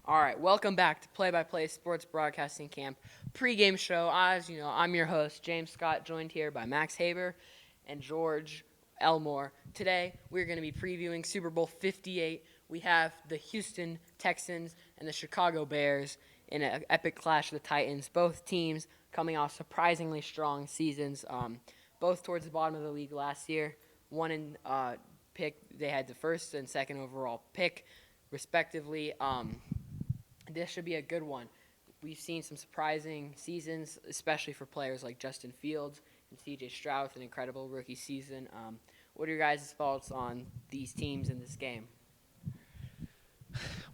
All right, welcome back to Play by Play Sports Broadcasting Camp pregame show. As you know, I'm your host, James Scott, joined here by Max Haber and George Elmore. Today, we're going to be previewing Super Bowl 58. We have the Houston Texans and the Chicago Bears in an epic clash of the Titans. Both teams coming off surprisingly strong seasons, both towards the bottom of the league last year. One in pick, they had the first and second overall pick, respectively. This should be a good one. We've seen some surprising seasons, especially for players like Justin Fields and C.J. Stroud with an incredible rookie season. What are your guys' thoughts on these teams in this game?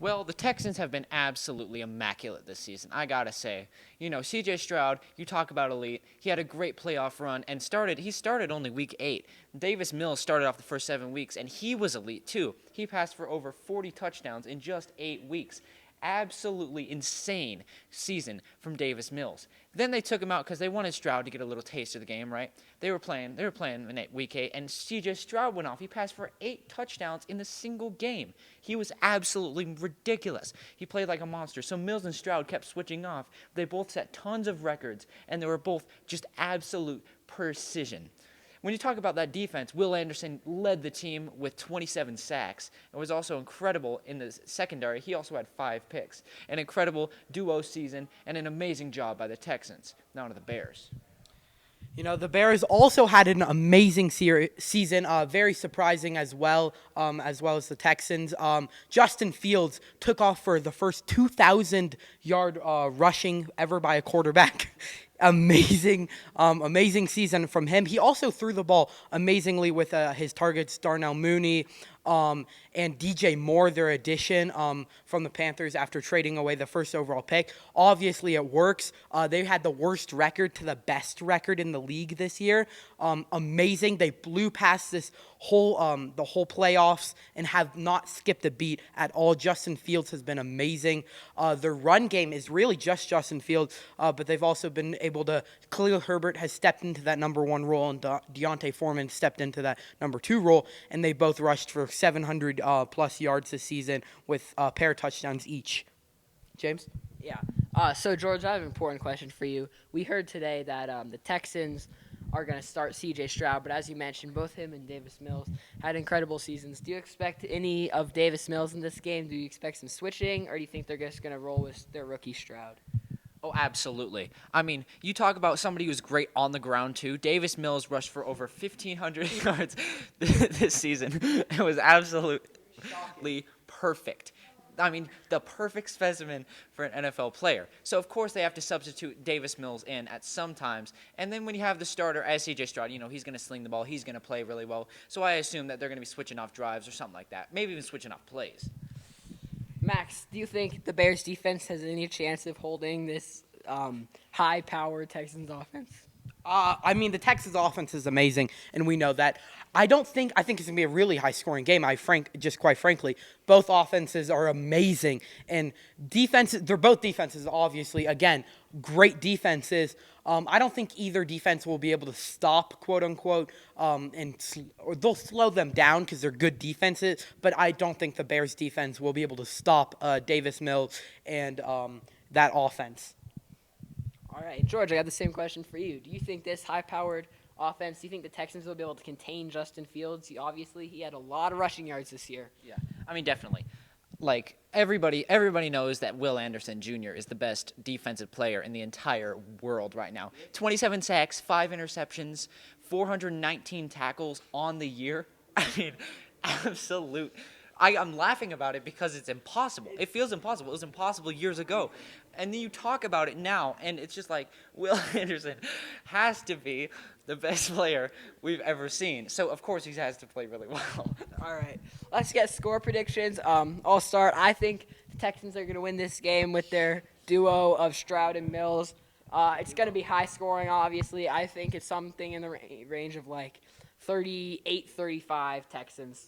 Well, the Texans have been absolutely immaculate this season, I gotta say. C.J. Stroud, you talk about elite. He had a great playoff run and he started only week 8. Davis Mills started off the first 7 weeks, and he was elite too. He passed for over 40 touchdowns in just 8 weeks. Absolutely insane season from Davis Mills. Then they took him out because they wanted Stroud to get a little taste of the game, right? They were playing in week 8, and C.J. Stroud went off. He passed for 8 touchdowns in a single game. He was absolutely ridiculous. He played like a monster. So Mills and Stroud kept switching off. They both set tons of records, and they were both just absolute precision. When you talk about that defense, Will Anderson led the team with 27 sacks and was also incredible in the secondary. He also had 5 picks. An incredible duo season and an amazing job by the Texans. Now to the Bears. The Bears also had an amazing season, very surprising as well as the Texans. Justin Fields took off for the first 2,000-yard rushing ever by a quarterback. Amazing season from him. He also threw the ball amazingly with his targets, Darnell Mooney, and DJ Moore, their addition from the Panthers after trading away the first overall pick. Obviously, it works. They had the worst record to the best record in the league this year. Amazing. They blew past the whole playoffs and have not skipped a beat at all. Justin Fields has been amazing. Their run game is really just Justin Fields, but they've also been able to. Khalil Herbert has stepped into that number 1 role, and Deontay Foreman stepped into that number 2 role, and they both rushed for 700 plus yards this season with a pair of touchdowns each. James? Yeah. So, George, I have an important question for you. We heard today that the Texans are going to start C.J. Stroud, but as you mentioned, both him and Davis Mills had incredible seasons. Do you expect any of Davis Mills in this game? Do you expect some switching, or do you think they're just going to roll with their rookie Stroud? Oh, absolutely. I mean, you talk about somebody who's great on the ground, too. Davis Mills rushed for over 1,500 yards this season. It was absolutely perfect. I mean, the perfect specimen for an NFL player. So, of course, they have to substitute Davis Mills in at some times. And then when you have the starter as C.J. Stroud, he's going to sling the ball. He's going to play really well. So I assume that they're going to be switching off drives or something like that. Maybe even switching off plays. Max, do you think the Bears defense has any chance of holding this high-powered Texans offense? The Texans offense is amazing, and we know that. I think it's going to be a really high-scoring game. Quite frankly, both offenses are amazing, and they're both defenses, obviously. Again, great defenses. I don't think either defense will be able to stop, quote unquote, or they'll slow them down because they're good defenses. But I don't think the Bears defense will be able to stop Davis Mills and that offense. All right, George, I got the same question for you. Do you think this high-powered offense, do you think the Texans will be able to contain Justin Fields? He had a lot of rushing yards this year. Yeah, definitely. Like, everybody knows that Will Anderson Jr. is the best defensive player in the entire world right now. 27 sacks, 5 interceptions, 419 tackles on the year. Absolute. I'm laughing about it because it's impossible. It feels impossible. It was impossible years ago. And then you talk about it now, and it's just like, Will Anderson has to be the best player we've ever seen. So, of course, he has to play really well. All right. Let's get score predictions. I'll start. I think the Texans are going to win this game with their duo of Stroud and Mills. It's going to be high scoring, obviously. I think it's something in the range of like 38-35 Texans.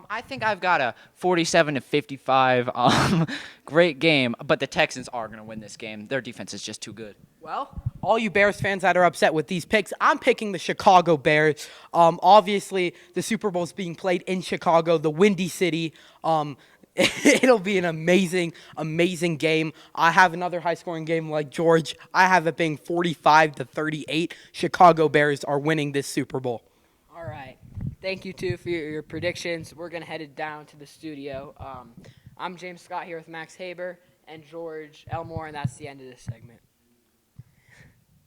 I think I've got a 47-55 great game, but the Texans are going to win this game. Their defense is just too good. Well, all you Bears fans that are upset with these picks, I'm picking the Chicago Bears. Obviously, the Super Bowl is being played in Chicago, the Windy City. It'll be an amazing, amazing game. I have another high-scoring game like George. I have it being 45-38. Chicago Bears are winning this Super Bowl. All right. Thank you, too, for your predictions. We're going to head it down to the studio. I'm James Scott here with Max Haber and George Elmore, and that's the end of this segment.